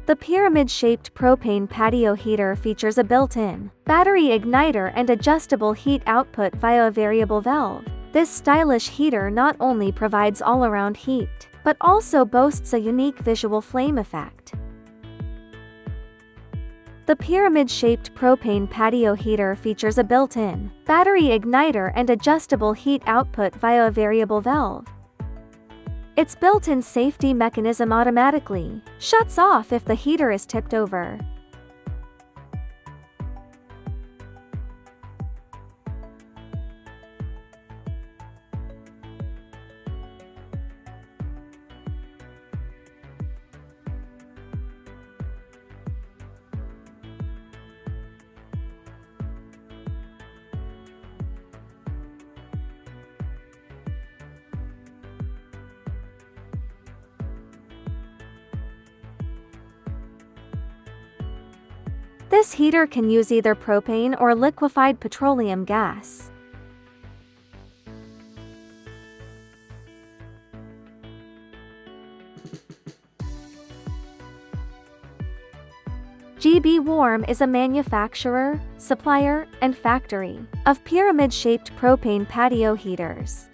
The pyramid-shaped propane patio heater features a built-in battery igniter and adjustable heat output via a variable valve. This stylish heater not only provides all-around heat, but also boasts a unique visual flame effect. The pyramid-shaped propane patio heater features a built-in battery igniter and adjustable heat output via a variable valve. Its built-in safety mechanism automatically shuts off if the heater is tipped over. This heater can use either propane or liquefied petroleum gas. GB Warm is a manufacturer, supplier, and factory of pyramid-shaped propane patio heaters.